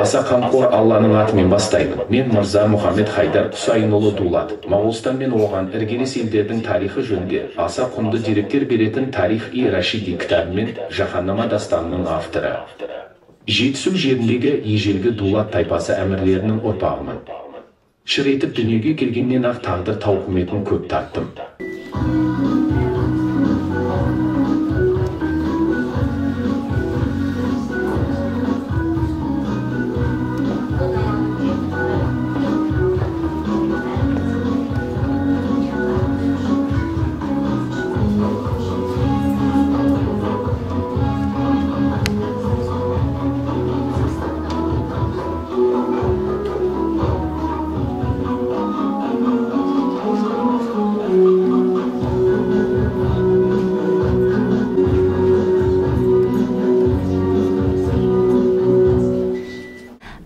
Аса қамқор Алланың атымен бастаймын. Мен Мырза Мұхаммед Хайдар Құсайынұлы Дулат. Моғолстан мен оған іргелес елдердің тарихы жөнінде аса құнды деректер беретін Тарих-и Рашиди кітабы мен Жаһаннама дастанының авторы. Жетісу жеріндегі ежелгі Дулат тайпасы әмірлерінің ұрпағымын. Шыр етіп дүниеге келгеннен ақ тағдыр тауқыметін көп тарттым.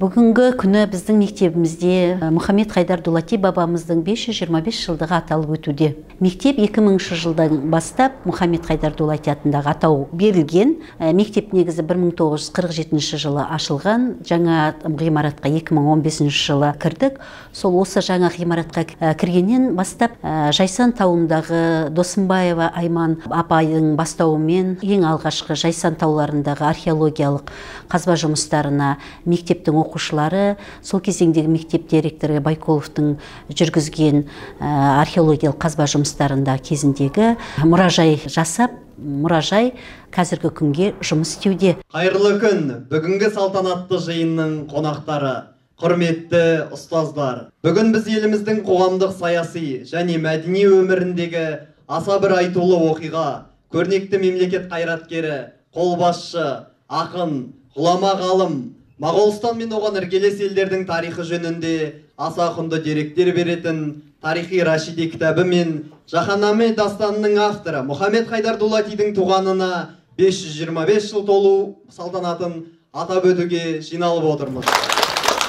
Бүгінгі күні біздің мектебімізде Мұхаммед Хайдар Дулати бабамыздың 525 жылдығы аталып өтуде. Мектеп 2000 жылдан бастап Мұхаммед Хайдар Дулати атындағы атау берілген. Мектеп негізі 1947 жылы ашылған. Жаңа ғимаратқа 2015 жылы кірдік. Сол осы жаңа ғимаратқа кіргеннен бастап Жайсан тауындағы Досымбаева Айман апайдың бастауымен ең алғашқы Жайсан тауларындағы археологиялық қазба жұмыстарына мектептің оқушылары, сол кезеңдегі мектеп директоры Байколовтың жүргізген археологиялық қазба жұмыстарында кезіндегі мұражай жасап, мұражай қазіргі күнге жұмыс істеуде. Қайырлы күн, бүгінгі салтанатты жиынның қонақтары, құрметті ұстаздар. Бүгін біз еліміздің қоғамдық саяси және мәдени өміріндегі аса бір айтулы оқиға, көрнекті мемлекет қайраткері, қолбасшы, ақын, ғұлама ғалым, Моғолстан мен оған іргелес елдердің тарихы жөнінде аса құнды деректер беретін Тарих-и Рашиди кітабы мен Жаһаннама дастанының авторы Мұхаммед Хайдар Дулатидің туғанына 525 жыл толу салтанатын атап өтуге жиналып отырмыз.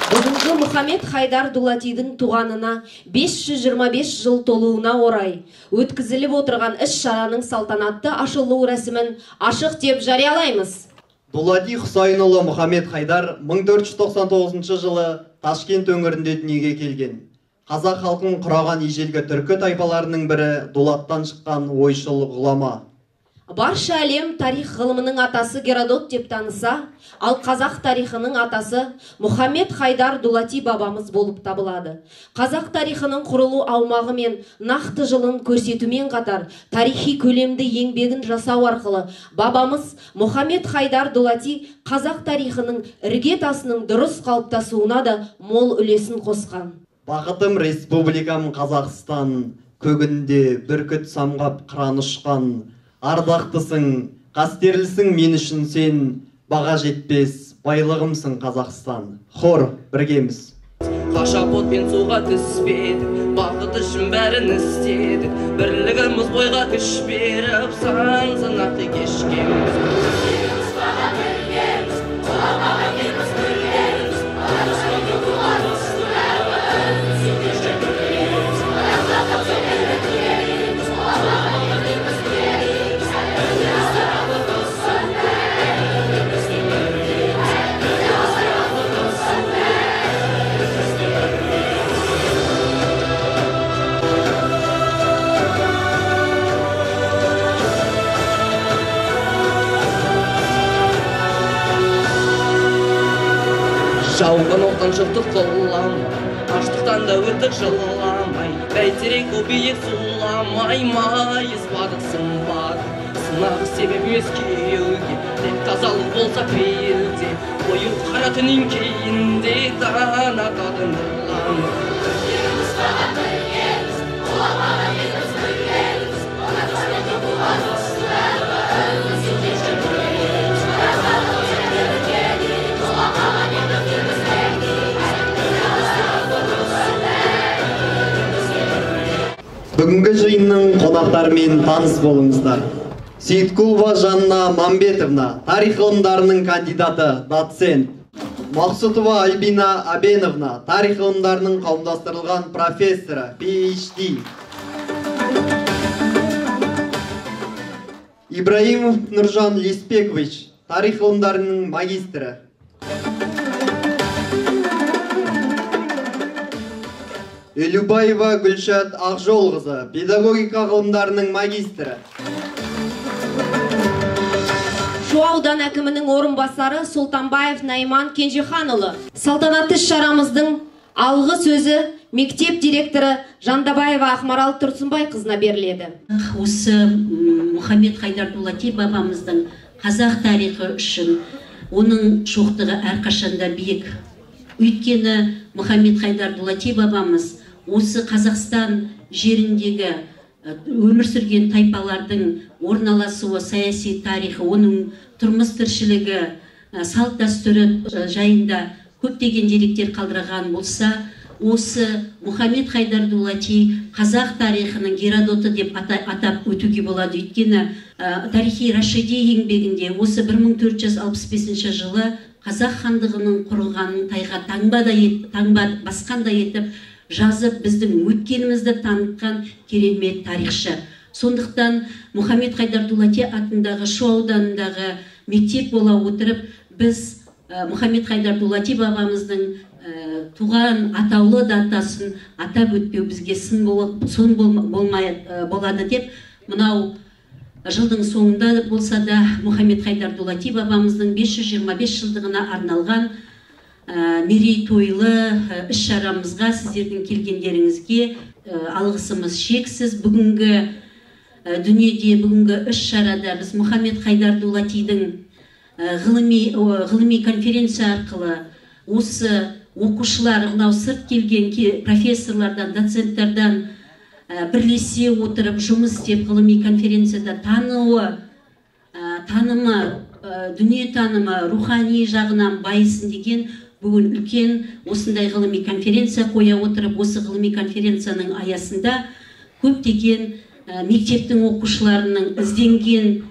Бүгінгі Мұхаммед Хайдар Дулатидің туғанына 525 жыл толуына орай өткізіліп отырған іс-шараның салтанатты ашылу рәсімін ашық деп жариялаймыз. Дулати Құсайынұлы Мұхаммед Хайдар 1499 жылы Ташкент өңірінде дүниеге келген. Қазақ халқын құраған ежелгі түркі тайпаларының бірі Дулаттан шыққан ойшыл ғұлама. Барша әлем тарих ғылымының атасы Геродот деп таныса, ал қазақ тарихының атасы Мұхаммед Хайдар Дулати бабамыз болып табылады. Қазақ тарихының құрылу аумағы мен нақты жылын көрсетумен қатар, тарихи көлемді еңбегін жасау арқылы бабамыз Мұхаммед Хайдар Дулати қазақ тарихының іргетасының дұрыс қалыптасуына да мол үлесін қосқан. Бақытым республикам Қазақстан, көгінде бүркіт самғап қыран ұшқан. Ардақтысың, қастерлісің мен үшін сен, баға жетпес байлығымсың Қазақстан. Хор, біргеміз. Қашап отпен суға түспедік, бақыт үшін бәрін істедік, бірлігіміз бойға күш беріп, сан сынақты кешкеміз. Жауған оқтан шықтық қоламай, аштықтан да өттік жыламай, бәйтерек көбейек сұламай, майыз бадық сынбадық. Сынақ себеп өз кеуге, тек тазалық болса пейілде, ойы қара түнен кейінде дана қадын ұрланып. Бүгінгі жиынның қонақтарымен таныс болыңыздар. Сейіткулова Жанна Мамбетовна, тарих ғылымдарының кандидаты, доцент. Мақсутова Альбина Абеновна, тарих ғылымдарының қауымдастырылған профессоры, PhD. Ибраимов Нұржан Леспекович, тарих ғылымдарының магистрі. Елубаева Гүлшат Ақжолқызы, педагогика ғылымдарының магистрі. Шу аудан әкімінің орынбасары Сұлтанбаев Найман Кенжеханұлы. Салтанатты шарамыздың алғы сөзі мектеп директоры Жандабаева Ақмарал Тұрсынбай қызына беріледі. Осы Мұхаммед Хайдар Дулати бабамыздың қазақ тарихы үшін оның шоқтығы әрқашанда биік. Өйткені Мұхаммед Хайдар Дулати бабамыз осы Қазақстан жеріндегі өмір сүрген тайпалардың орналасуы, саяси тарихы, оның тұрмыс тіршілігі, салт дәстүрі жайында көптеген деректер қалдырған болса, осы Мұхаммед Хайдар Дулати қазақ тарихының Геродоты деп атап өтуге болады. Өйткені тарихи Рашиди еңбегінде осы 1465 жылы қазақ хандығының құрылғанын тайға таңба басқандай етіп жазып, біздің өткенімізді танытқан керемет тарихшы. Сондықтан Мұхаммед Хайдар Дулати атындағы Шу ауданындағы мектеп бола отырып, біз Мұхаммед Хайдар Дулати бабамыздың туған атаулы датасын атап өтпеу бізге сын болады деп, мынау жылдың соңында болса да Мұхаммед Хайдар Дулати бабамыздың 525 жылдығына арналған мерейтойлы іс-шарамызға сіздердің келгендеріңізге алғысымыз шексіз. Бүгінгі дүниеде, бүгінгі іс-шарада біз Мұхаммед Хайдар Дулатидің ғылыми конференция арқылы осы оқушылар, мынау сырт келген профессорлардан, доценттердан бірлесе отырып жұмыс істеп ғылыми конференцияда танымы, дүние танымы, рухани жағынан байысын деген бүгін үлкен осындай ғылыми конференция қоя отырып, осы ғылыми конференцияның аясында көптеген мектептің оқушыларының ізденген,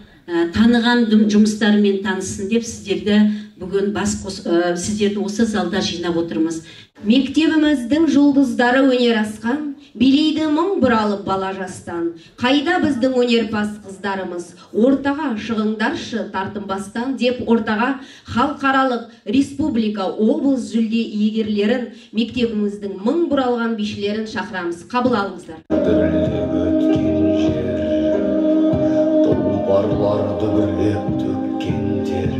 таныған жұмыстарымен танысын деп сіздерді бүгін сіздерді осы залда жинап отырмыз. Мектебіміздің жұлдыздары өнер асқан, билейді мың бұралып бала жастан. Қайда біздің өнерпаз қыздарымыз, ортаға шығыңдаршы тартынбастан деп ортаға халықаралық республика облыс жүлде иегерлерін, мектебіміздің мың бұралған бишілерін шақырамыз. Қабыл алыңыздар. Тұлпарларды бүрлеп төккен тер,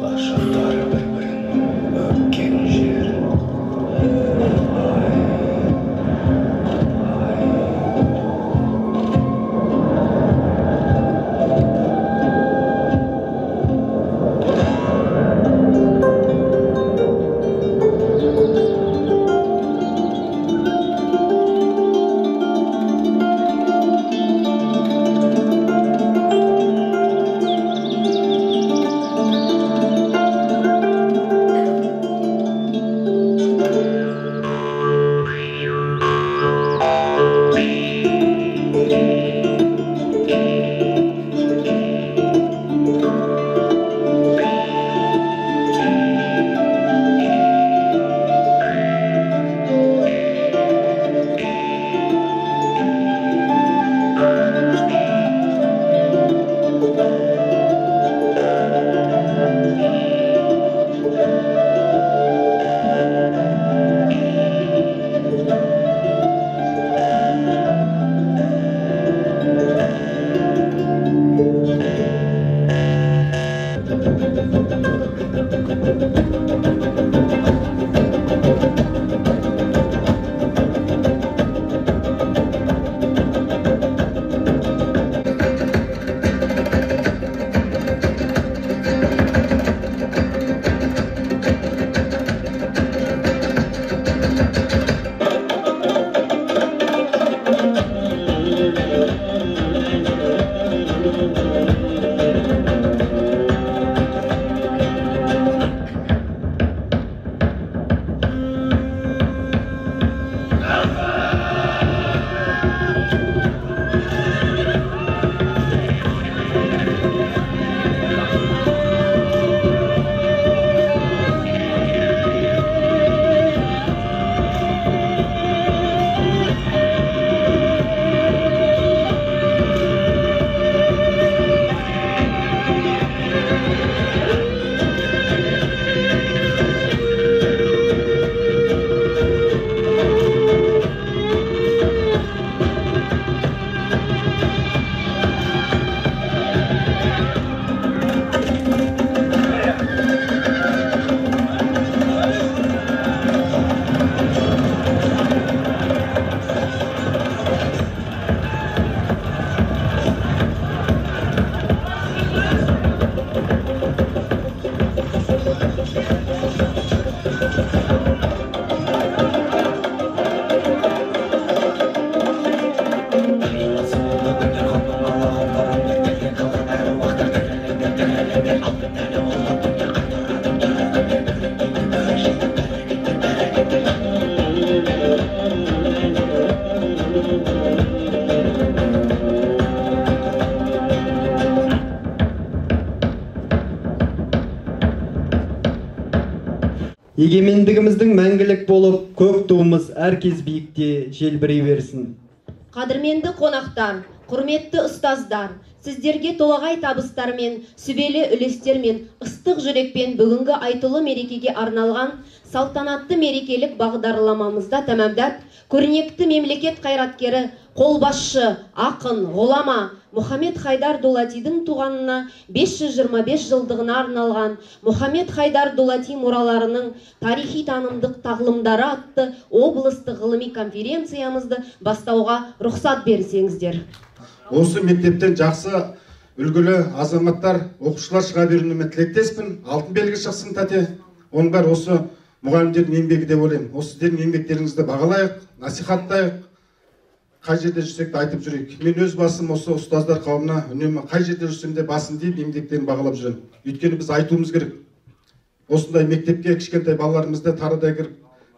ғашықтар бір-бірін өпкен жер. Егемендігіміздің мәңгілік болып, көк туымыз әркез биікте желбірей берсін. Қадірменді қонақтар, құрметті ұстаздар, сіздерге толағай табыстармен, сүбелі үлестермен, ыстық жүрекпен бүгінгі айтулы мерекеге арналған салтанатты мерекелік бағдарламамызда тәмамдап, көрнекті мемлекет қайраткері, қолбасшы, ақын, ғұлама Мұхаммед Хайдар Дулатидің туғанына 525 жылдығына арналған Мұхаммед Хайдар Дулати мұраларының тарихи танымдық тағылымдары атты облыстық ғылыми конференциямызды бастауға рұқсат берсеңіздер. Осы мектептен жақсы үлгілі азаматтар, оқушылар шыға беруіне тілектеспін. Алтын белгі шықсын тәте. Оның бәрі осы мұғалімдердің еңбегі деп ойлаймын. Осы сіздердің еңбектеріңізді бағалайық, насихаттайық. Қай жерде жүрсек те айтып жүрейік. Мен өз басым осы ұстаздар қауымына үнемі қай жерде жүрсем де басын дейіп еңбектерін бағалап жүремін. Өйткені біз айтуымыз керек. Осындай мектепке кішкентай балаларымызды тарыдай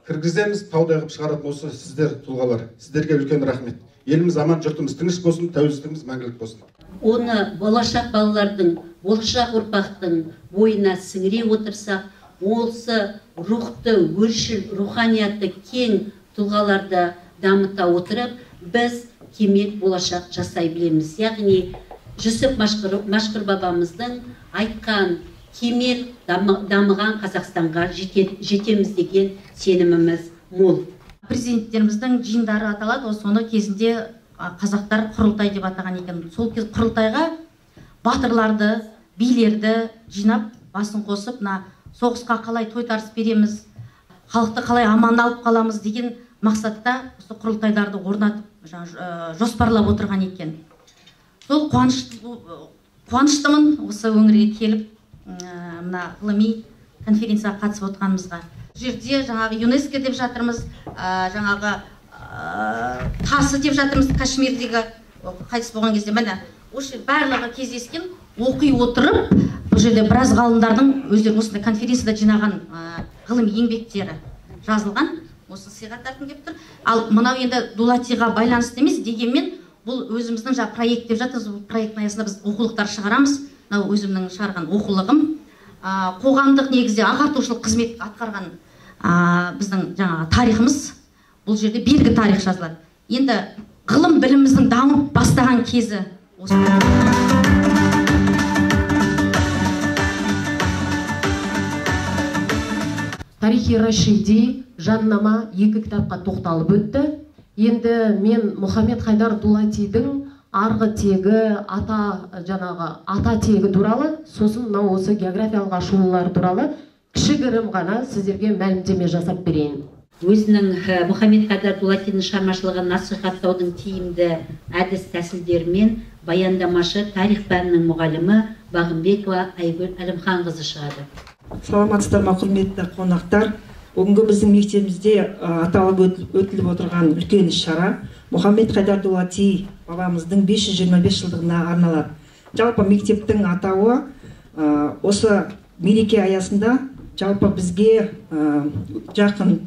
кіргіземіз, таудай қылып шығаратын осы сіздер тұлғалар. Сіздерге үлкен рахмет. Еліміз аман, жұртымыз тыныш болсын, тәуелсіздігіміз мәңгілік болсын. Оны болашақ балалардың, болашақ ұрпақтың бойына сіңіре отырсақ, осы рухты, өршіл, руханияты кең тұлғаларды дамыта отырып, біз кемел болашақ жасай білеміз. Яғни Жүсіп Машқұр бабамыздың айтқан кемел дамыған Қазақстанға жетеміз деген сеніміміз мол. Президенттеріміздің жиындары аталады, соны кезінде қазақтар құрылтай деп атаған екен. Сол кез құрылтайға батырларды, билерді жинап, басын қосып, соғысқа қалай тойтарыс береміз, халықты қалай аман алып қаламыз деген мақсатта осы құрылтайларды орнатып, жоспарлап отырған екен. Сол қуаныштымын осы өңірге келіп, мына ғылыми конференцияға қатысып отырғанымызға. Жерде жаңағы ЮНЕСКО деп жатырмыз, жаңағы тасы деп жатырмыз, Кашмирдегі қайтыс болған кезде. Міне, осы барлығы кездескен, оқи отырып, бұл жерде біраз ғалымдардың өздері осындай конференцияда жинаған ғылыми еңбектері жазылған. Осы сыйға тартқым келіп тұр. Ал мынау енді Дулатиға байланысты емес, дегенмен бұл өзіміздің проект деп жатырмыз. Бұл проекттің аясында біз оқулықтар шығарамыз. Мынау өзімнің шығарған оқулығым. Қоғамдық негізде ағартушылық қызмет атқарған біздің жаңағы тарихымыз. Бұл жерде белгі тарих жазылады. Енді ғылым біліміміздің дамып бастаған кезі осы. Тарихи Рашиди жаннама 2 кітапқа тоқталып өтті. Енді мен Мұхаммед Хайдар Дулатидің арғы тегі, ата тегі туралы, сосын мынау осы географиялық ашылулар туралы кішігірім ғана сіздерге мәлімдеме жасап берейін. Өзінің Мұхаммед Хайдар Дулатидің шығармашылығын насихаттаудың тиімді әдіс тәсілдерімен баяндамашы тарих пәнінің мұғалімі Бағымбекова Айгүл Әлімханқызы шығады. Саламатсыздар ма, құрметті қонақтар. Бүгінгі біздің мектебімізде аталып өтіліп отырған үлкен іс-шара Мұхаммед Хайдар Дулати бабамыздың 525 жылдығына арналады. Жалпы мектептің атауы осы мереке аясында жалпы бізге жақын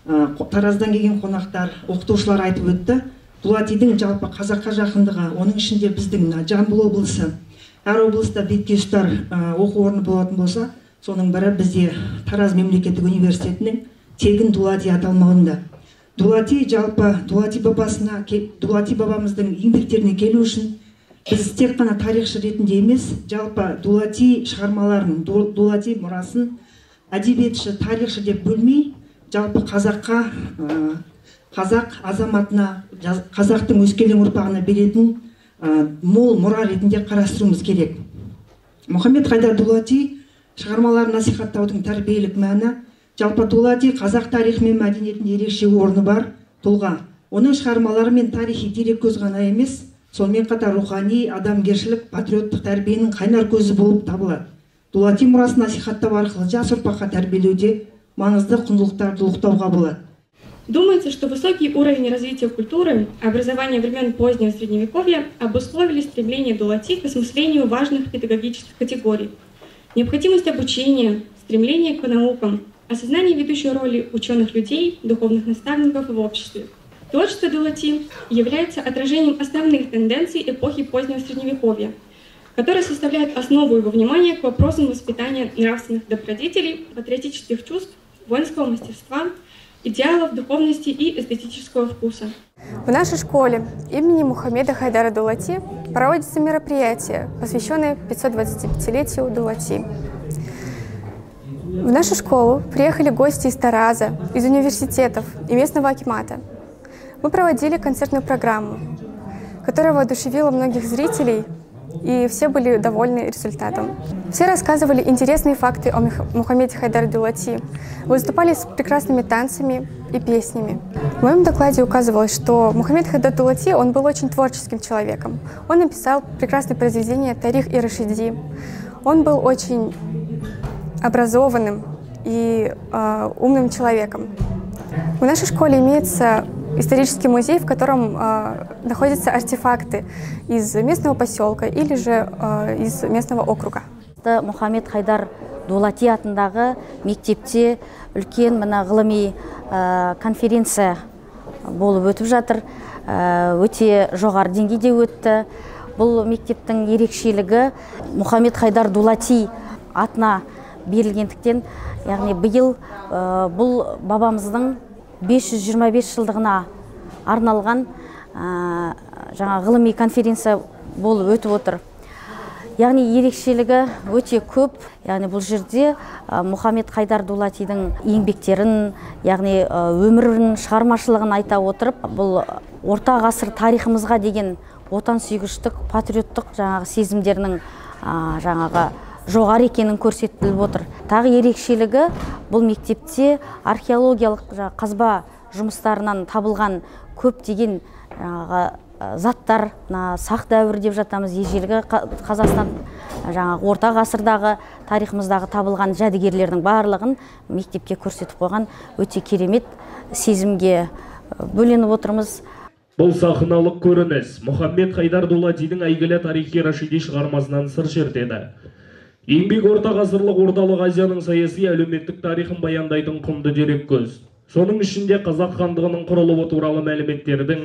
Тараздан келген қонақтар, оқытушылар айтып өтті. Дулатидің жалпы қазаққа жақындығы, оның ішінде біздің Жамбыл облысы, әр облыста бетке ұстар оқу орны болатын болса, соның бірі бізде Тараз мемлекеттік университетінің тегін Дулати аталмауында. Дулати жалпы Дулати бабамыздың еңбектеріне келу үшін біз тек қана тарихшы ретінде емес, жалпы Дулати шығармаларын, Дулати мұрасын әдебиетші, тарихшы деп бөлмей, жалпы қазаққа, қазақ азаматына, қазақтың өскелең ұрпағына беретін мол мұра ретінде қарастыруымыз керек. Мұхаммед Хайдар Дулати шығармаларын насихаттаудың тәрбиелік мәні, жалпы Дулати қазақ тарихы мен мәдениетінде ерекше орны бар тұлға. Оның шығармалары мен тарихи дереккөз ғана емес, сонымен қатар рухани, адамгершілік, патриоттық тәрбиенің қайнар көзі болып табылады. Дулати мұрасын насихаттау арқылы жас ұрпаққа тәрбиелеуде маңызды құндылықтарды ұлықтауға болады. Думается, что высокий уровень развития культуры, образования времен позднего Средневековья обусловили стремление Дулати к осмыслению важных педагогических категорий. Необходимость обучения, стремление к наукам, осознание ведущей роли ученых людей, духовных наставников в обществе. Творчество Дулати является отражением основных тенденций эпохи позднего Средневековья, которая составляет основу его внимания к вопросам воспитания нравственных добродетелей, патриотических чувств воинского мастерства, идеалов духовности и эстетического вкуса. В нашей школе имени Мухаммеда Хайдара Дулати проводятся мероприятия, посвященные 525-летию Дулати. В нашу школу приехали гости из Тараза, из университетов и местного акимата. Мы проводили концертную программу, которая воодушевила многих зрителей, и все были довольны результатом. Все рассказывали интересные факты о Мухаммеде Хайдаре Дулати, выступали с прекрасными танцами и песнями. В моем докладе указывалось, что Мухаммед Хайдар Дулати, он был очень творческим человеком. Он написал прекрасное произведение «Тарих и Рашиди». Он был очень образованным и умным человеком. В нашей школе имеется исторический музей, в котором находятся артефакты из местного поселка или же из местного округа. Мухаммед Хайдар Дулати атындағы мектепте үлкен мына ғылыми конференция болып өтіп жатыр. Өте жоғары деңгейде өтті. Бұл мектептің ерекшелігі Мухаммед Хайдар Дулати атына берілгендіктен, яғни биыл бұл бабамыздың 525 жылдығына арналған жаңа ғылыми конференция болып өтіп отыр. Яғни ерекшелігі өте көп. Яғни бұл жерде Мухаммед Хайдар Дулатидің еңбектерін, яғни өмірін, шығармашылығын айта отырып, бұл орта ғасыр тарихымызға деген отансүйгіштік, патриоттық жаңағы сезімдерінің жаңағы жоғары екенін көрсетіліп отыр. Тағы ерекшелігі бұл мектепте археологиялық қазба жұмыстарынан табылған көптеген заттар, сақ дәуірі деп жатамыз, ежелгі Қазақстан жаңағы орта ғасырдағы тарихымыздағы табылған жәдігерлердің барлығын мектепте көрсетіп қойған өте керемет сезімге бөленіп отырмыз. Бұл сахналық көрініс Мухаммед Хайдар Дулатидің әйгілі тарихи Рашиди шығармасынан сыр шертеді. Еңбек орта ғасырлық орталық Азияның саяси әлеуметтік тарихын баяндайтын құнды дерек көз. Соның ішінде Қазақ хандығының құрылуы туралы мәліметтердің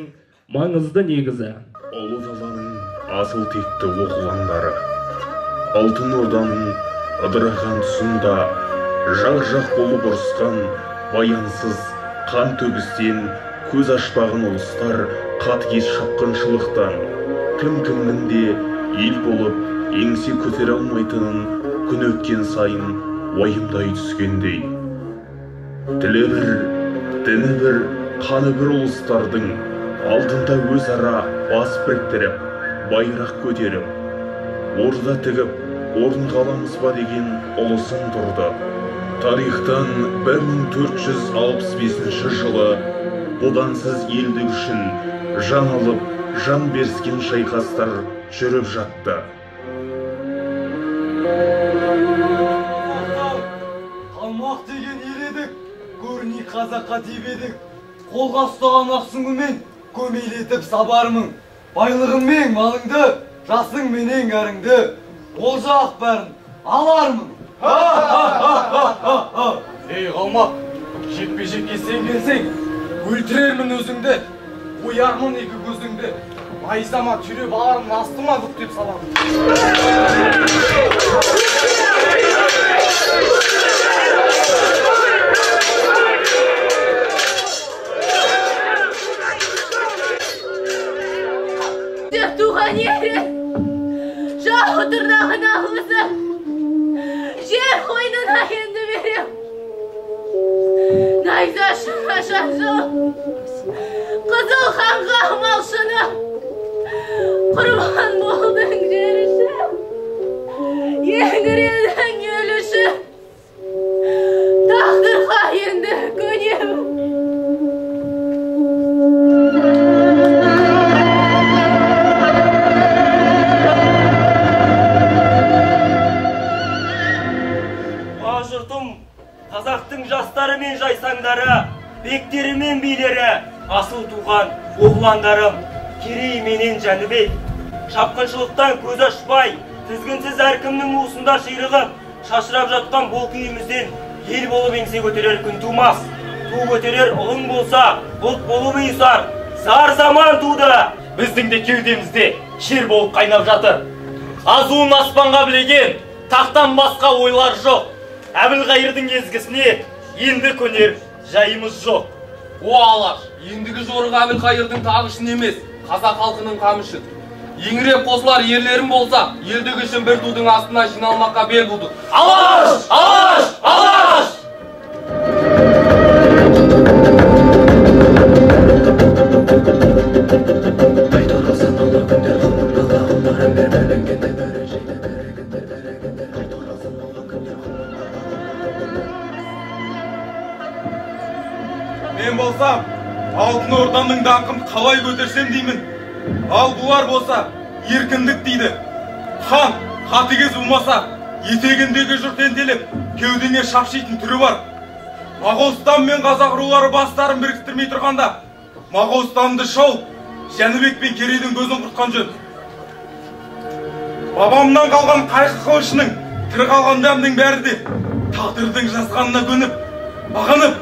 маңызды негізі. Ұлы даланың асыл текті оқыландары, Алтын Орданың ыдыраған тұсында жақ-жақ болып ұрысқан баянсыз қан төгістен көз ашпаған ұлыстар қатыгез шапқыншылықтан кім-кімнің де ел болып еңсе көтере алмайтынын күн өткен сайын уайымдай түскендей. Тілі бір, діні бір, қаны бір ұлыстардың алдында өзара бас біріктіріп, байрақ көтеріп, орда тігіп, орын қаламыз ба деген ұлысын тұрды. Тарихтан 1465 жылы бұдансыз елдік үшін жан алып, жан берскен шайқастар жүріп жатты. Қалмақ деген ел едік, көріне қазаққа тебедік, қолға ұстаған ақсыңымен көмейлетіп сабармың, байлығыңмен малыңды, жасыңменен кәріңді, олжа ақ бәрін алармын. Ей қалмақ, жекпе-жекке сен келсең, өлтірермін өзіңді, қоярмын екі көзіңді, найзама түйреп алармын, астыма бүктеп саламын. Туған ері, жау тырнағын алғызы, жер қойнына енді берем. Найзашын ашар жау, қызыл қанға малшыны, құрбан болдың жеріші, еңіредің өліші, тағдырға енді көнем. Қазақтың жастары мен жайсаңдары, бектері мен билері, асыл туған оғландарым, Керей менен Жәнібек. Шапқыншылықтан көз ашпай, тізгінсіз әркімнің уысында ширығып, шашырап жатқан бұл күйімізден ел болып еңсе көтерер күн тумас. Ту көтерер ұлың болса, бұлт болып ұйысар, зар заман туды. Біздің де кеудемізде шер болып қайнап жатыр. Азуын аспанға білеген, тақтан басқа ойлар жоқ. Әбілқайырдың езгісіне енді көнер жайымыз жоқ. О Алаш, ендігі жорық Әбілқайырдың тағышын емес, қазақ халқының қамышын. Еңіреп қосылар ерлерім болса, елдігі үшін бір тудың астына жиналмаққа бел будық. Алаш! Алаш! Алаш! Мен болсам, алтын орданың даңқын қалай көтерсем деймін. Ал бұлар болса, еркіндік дейді. Хан, қатыгез болмаса, етегіндегі жұрт ентелеп, кеудеңе шапшитын түрі бар. Моғолстан мен қазақ рулары бастарын біріктірмей тұрғанда, Моғолстанды шауып, Жәнібек пен Керейдің көзін құртқан жөн. Бабамнан қалған қайқы қылышының, тірі қалған дәмнің бәрі де тағдырдың жазғанына көніп, бағынып,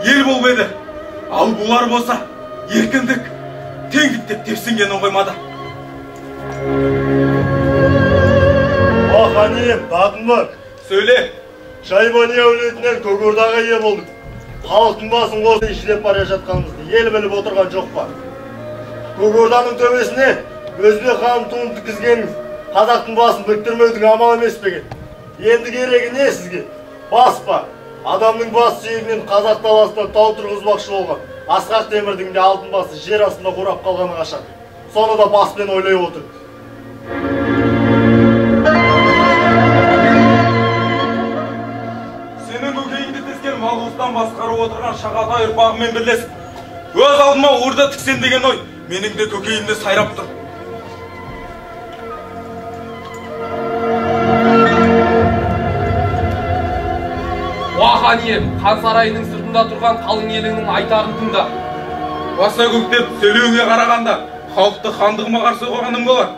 ел болып еді. Ал бұлар болса, еркіндік, теңдік деп тепсінген оңғаймады. Аханем, Батынбек, сөйле. Шайбани әулетінен Көк Ордаға ие болдық. Халықтың басын қосып işlеп бара жатқанымызды ел біліп отырған жоқ па? Көк Орданың төбесіне Өзбек хан туын тіккізгеніңіз қазақтың басын бүктірмеудің амал емес пе? Енді керегі не сізге? Бас па? Адамның бас сүйегінен қазақ даласына тау тұрғызбақшы болған Асқақ Темірдің де алтын басы жер астында қурап қалғаны қашан. Соны да баспен ойлай отыр. Сенің көкейіңді тескен Моғолстан басқарып отырған Шағатай ұрпағымен бірлесіп, өз алдыма орда тіксен деген ой менің де көкейімде сайрап тұр. Уахан ием, хан сарайының сыртында тұрған қалың еліңнің айтарын тыңда. Баса көктеп сөйлеуге қарағанда, халықты хандығыма қарсы қойғаным болар.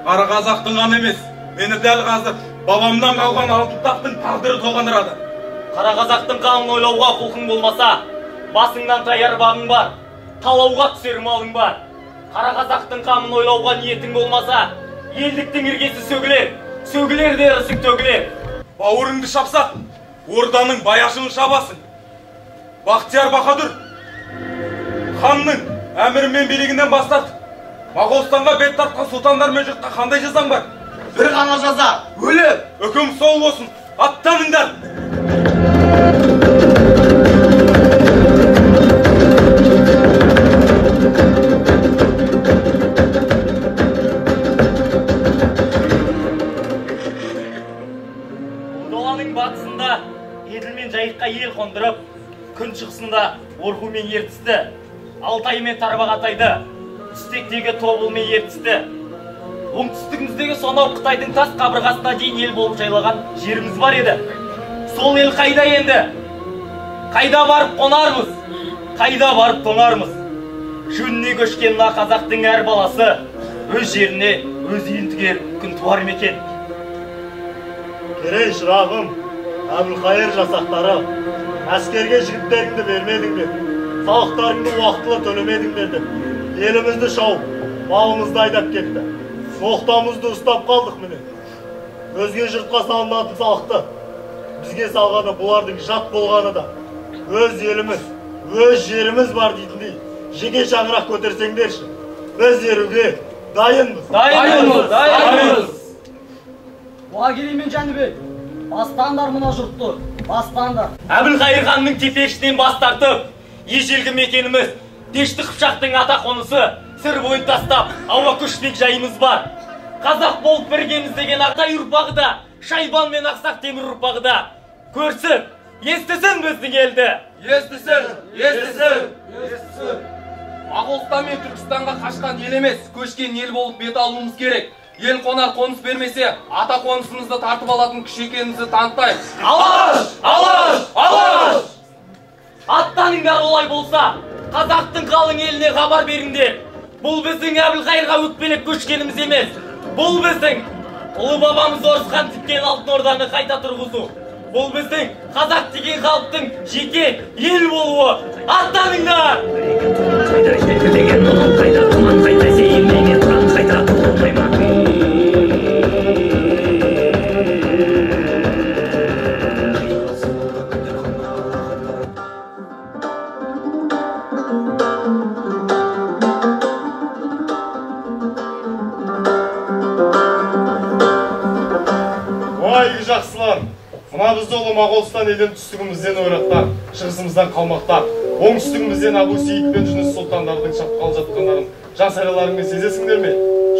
Қара қазақтың ғана емес, мені дәл қазір бабамнан қалған алтын тақтың тағдыры толғандырады. Қара қазақтың қамын ойлауға құлқың болмаса, басыңнан таяр бағың бар, талауға түсер малың бар. Қара қазақтың қамын ойлауға ниетің болмаса, елдіктің іргесі сөгілер, сөгілер де ырысың төгілер. Бауырыңды шапсақ, орданың баяшын шабасың. Бақтияр Баһадүр ханның әмірімен билігінен бас тартып, Моғолстанға бет тартқан сұлтандар мен жұртқа қандай жазаң бар? Бір ғана жаза, өлім. Үкім сол болсын, аттаныңдар. Даланың батысында Еділ мен Жайыққа ел қондырып, күн шығысында Орху мен Ертісті, Алтай мен Тарбағатайды, түстектегі Тобыл мен Ертісті, оңтүстігіміздегі сонау Қытайдың тас қабырғасына дейін ел болып жайлаған жеріміз бар еді. Сол ел қайда енді? Қайда барып қонармыз? Қайда барып тоңармыз? Жөніне көшкен мына қазақтың әр баласы өз жеріне өз үйін тігер күн туар ма екен? Керей шырағым, Әбілқайыр жасақтары, әскерге жігіттеріңді бермедіңдер, салықтарыңды уақытылы төлемедіңдер. Елімізді шауып, малымызды айдап кетті. Ноқтамызды ұстап қалдық міне. Өзге жұртқа салынатын салықты бізге салғаны бұлардың жат болғаны да. Өз еліміз, өз жеріміз бар дейтіндей, жеке шаңырақ көтерсеңдерші. Біз еруге дайынбыз. Дайынбыз. Уа Керей мен Жәнібек, бастаңдар мына жұртты, бастаңдар. Әбілқайыр ханның теперішінен бас тартып, ежелгі мекеніміз, Дешті Қыпшақтың ата қонысы, сыр бойын тастап, ауа көшпек жайымыз бар. Қазақ болып біргеміз деген Ағатай ұрпағы да, Шайбан мен Ақсақ Темір ұрпағы да. Көрсін, естісін біздің елді. Естісін. Моғолстан мен Түркістанға қашқан ел емес, көшкен ел болып бет алуымыз керек. Ел қонар қоныс бермесе, ата қонысымызды тартып алатын күш екенімізді танытайық. Алаш! Алаш! Алаш! Аттаныңдар олай болса, қазақтың қалың еліне хабар беріңдер. Бұл біздің Әбілқайырға өкпелеп көшкеніміз емес. Бұл біздің ұлы бабамыз Орысхан тіккен алтын орданы қайта тұрғызу. Бұл біздің қазақ деген халықтың жеке ел болуы. Аттаныңдар! Ендігі жақсылар, мына бізді ұлы Моғолстан елін түстігімізден ойраттар, шығысымыздан қалмақтар, оңтүстігімізден Абу Сейд пен Жүніс сұлтандардың шапқалы жатқандарын жан сайларыңмен сезесіңдер ме?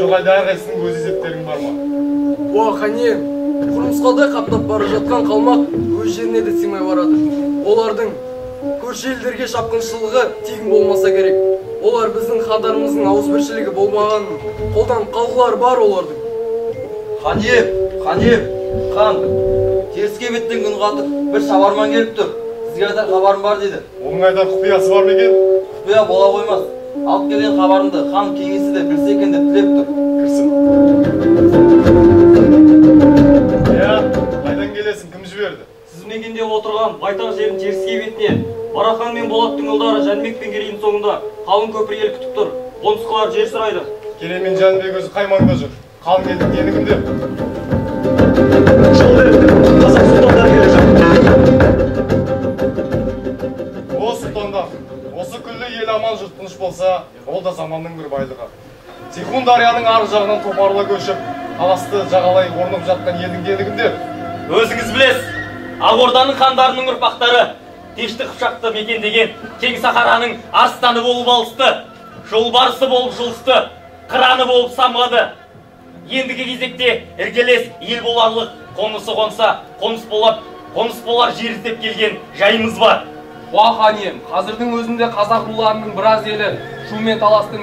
Жоқ әлде әрқайсының өз есептерің бар ма? Уа қане, құрымсқалдай қаптап бара жатқан қалмақ өз жеріне де сыймай барады. Олардың көрші елдерге шапқыншылығы тегін болмаса керек. Олар біздің хандарымыздың ауызбіршілігі болмағанын қолдан қалғылар бар олардың. Қанеп, хан, теріске беттен күн қатып, бір шабарман келіп тұр. Сізге айтар хабарым бар дейді. Оның айтар құпиясы бар ма екен? Құпия бола қоймас. Алып келген хабарымды хан кеңесі де білсе екен деп тілеп тұр. Кірсін. Қайдан келесің, кім жіберді? Сіз мекендеп отырған байтақ жерін теріске бетіне Барахан мен Болаттың ұлдары Жәнібек пен Керейдің соңында қалың көпір ел күтіп тұр. Қонысқылар жер сұрайды. Керей мен Жәнібек өзі қай маңда жүр? Қалың елдің дені кімде? Қазақ сұлтандары келе жатыр. О сұлтандар, осы күллі ел аман жұрт тыныш болса, ол да заманның бір байлығы. Сейхун дарияның арғы жағынан топарыла көшіп, таласты жағалай орнып жатқан елдің дені кімде? Өзіңіз білесіз, Ақ Орданың хандарының ұрпақтары Дешті Қыпшақты мекендеген Кең Сахараның арыстаны болып алысты, жолбарысы болып жылысты, қыраны болып самғады. Ендігі кезекте іргелес ел боларлық қонысы қонса, қоныс болар жер іздеп келген жайымыз бар. Уа ханем, қазірдің өзінде қазақ руларының біраз елі шу мен таластың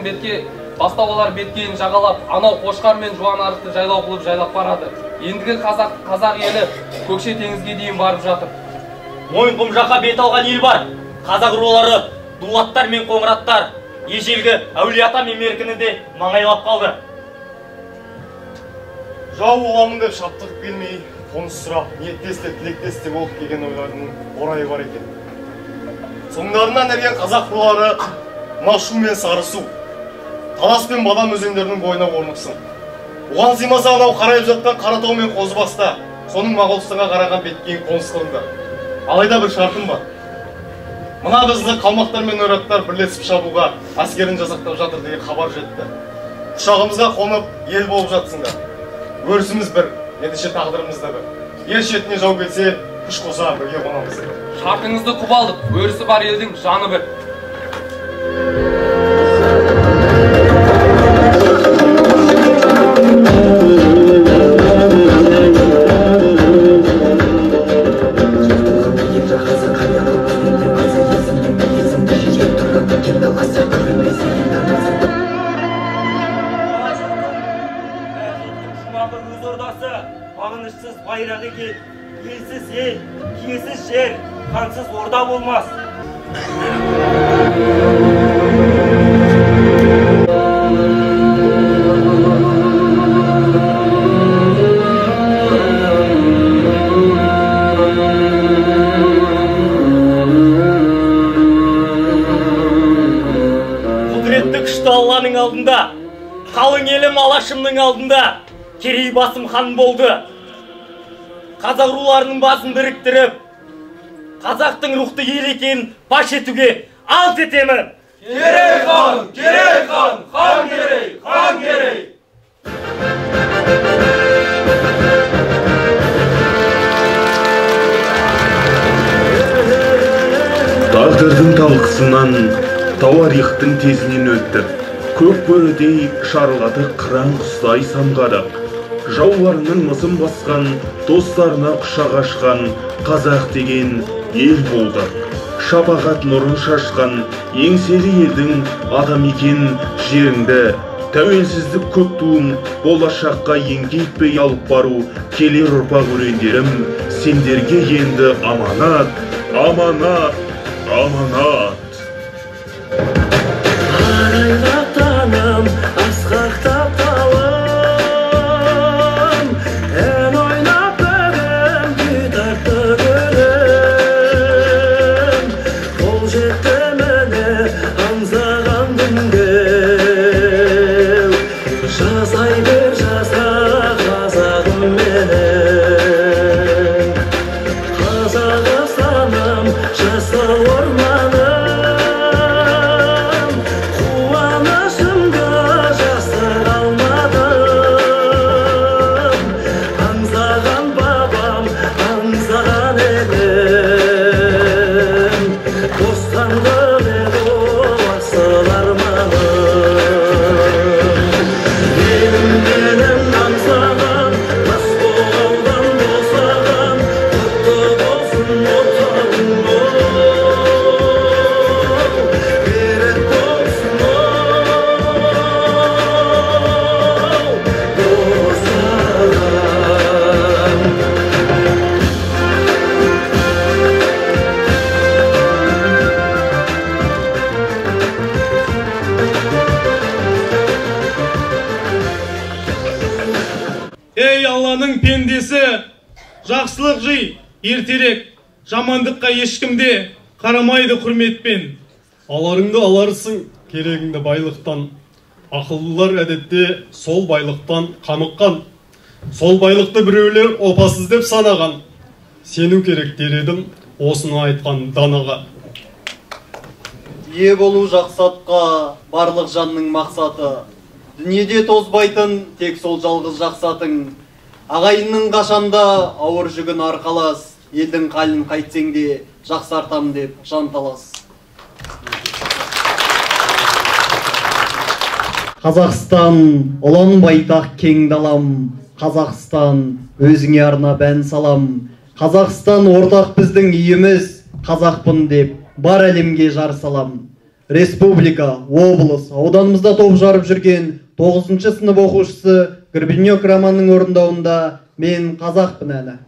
бастаулар беткейін жағалап, анау Қошқар мен Жуанарықты жайлау қылып жайлап барады. Ендігі қазақ елі Көкше теңізге дейін барып жатыр. Мойынқұм жаққа бет алған ел бар. Қазақ рулары Дулаттар мен Қоңыраттар ежелгі Әулиеата мен Меркіні де маңайлап қалды. Жау боламын деп шаптығып келмей, қоныс сұрап, ниеттес те тілектес те болып келген ойлардың орайы бар екен. Соңдарынан ерген қазақ рулары Машу мен Сарысу, Талас пен Бадам өзендерінің бойына орнықсын. Оған сыймаса анау қарайып жатқан Қаратау мен Қозыбаста, соның Моғолстанға қараған беткейін қоныс қылыңдар. Алайда бір шартым бар. Мына бізді қалмақтар мен ойраттар бірлесіп шабуға әскерін жасақтап жатыр деген хабар жетті. Құшағымызға қонып ел болып жатсыңдар. Өрісіміз бір, ендеше тағдырымыз да бір. Ел шетіне жау келсе, күш қоса бірге қонамыз. Шартыңызды құп алдық, өрісі бар елдің жаны бір. Бағынышсыз байрағы кел, елсіз ел, киесіз жер, хансыз орда болмас. Құдіретті күшті Алланың алдында, қалың елім Алашымның алдында Керей басым хан болды. Қазақ руларының басын біріктіріп, қазақтың рухты ел екенін паш етуге ант етемін. Керей хан, хан Керей, хан Керей. Тағдырдың талқысынан, тауарихтың тезінен өттік. Көк бөрідей шарлады қыран құстай самғадық. Жауларының мысын басқан, достарына құшақ ашқан қазақ деген ел болдық. Шапағат нұрын шашқан, еңселі елдің адам екен жеріңді. Тәуелсіздік көк туын болашаққа еңкейтпей алып бару келер ұрпақ өрендерім, сендерге енді аманат, аманат, аманат. Арайлап таңым, асқақтап талым, ән ойнап бүгін күй тартты гүлім. Қол жетті міне аңсаған күнге, жасай бер жаса қазағым менің. Қазақстаным, жасыл орманым, алланың пендесі, жақсылық жи, ертерек, жамандыққа ешкімде қарамайды құрметпен. Аларыңды аларсың, керегіңді байлықтан. Ақыллылар әдетте сол байлықтан қамыққан. Сол байлықты біреулер опасыз деп санаған. Сену керек дер едім, осыны айтқан данаға. Ие болу жақсатқа барлық жанның мақсаты. Дүниеде тозбайтын тек сол жалғыз жақсатың. Ағайынның қашанда ауыр жүгін арқалас, елдің қалын қайтсең де жақсартам деп жанталас. Қазақстан, ұлан байтақ кең далам. Қазақстан, өзіңе арна бән салам. Қазақстан ортақ біздің үйіміз, қазақпын деп бар әлемге жар салам. Республика, облыс, ауданымызда топ жарып жүрген 9-шы сынып оқушысы Гребенюк романның орындауында мен қазақпын әлі.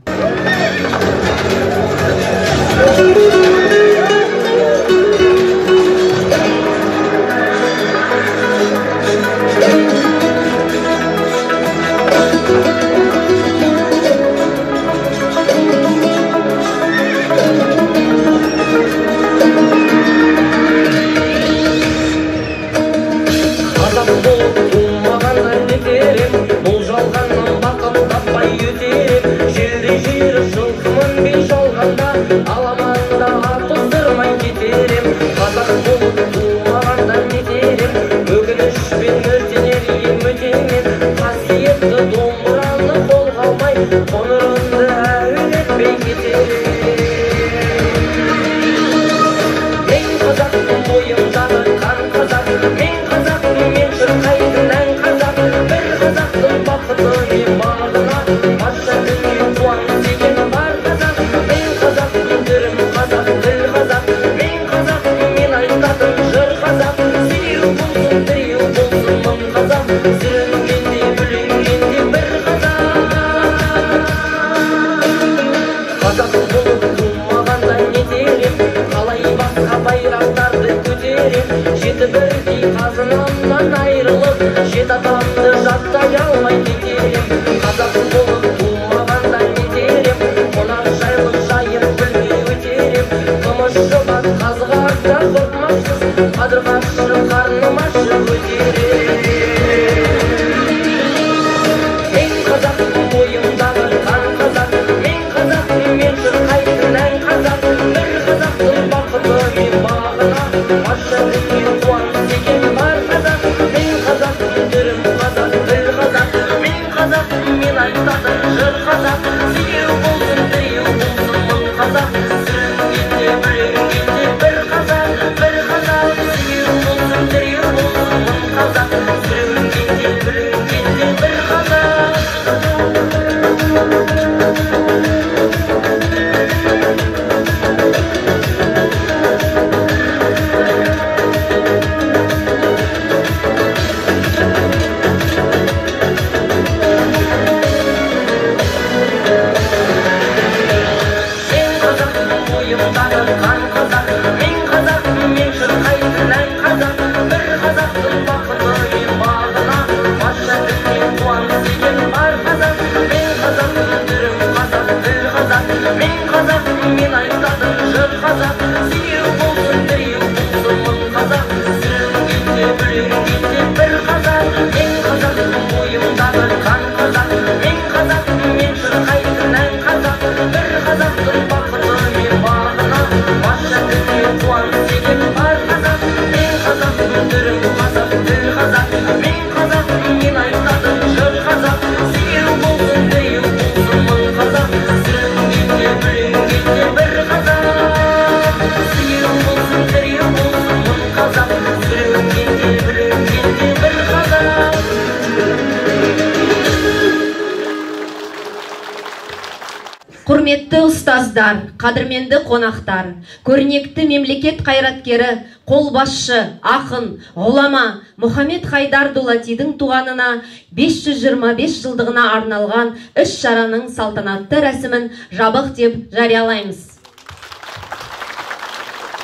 Құрметті ұстаздар, қадірменді қонақтар, көрнекті мемлекет қайраткері, қолбасшы, ақын, ғұлама Мұхаммед Хайдар Дулатидің туғанына 525 жылдығына арналған іс-шараның салтанатты рәсімін жабық деп жариялаймыз.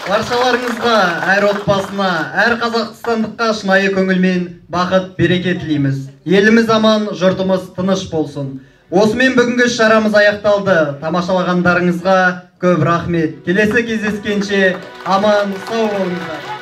Баршаларыңызға, әр отбасына, әр қазақстандыққа шынайы көңілмен бақыт береке тілейміз. Еліміз аман, жұртымыз тыныш болсын. Осымен бүгінгі шарамыз аяқталды. Тамашалағандарыңызға көп рахмет. Келесі кездескенше аман сау болыңыздар.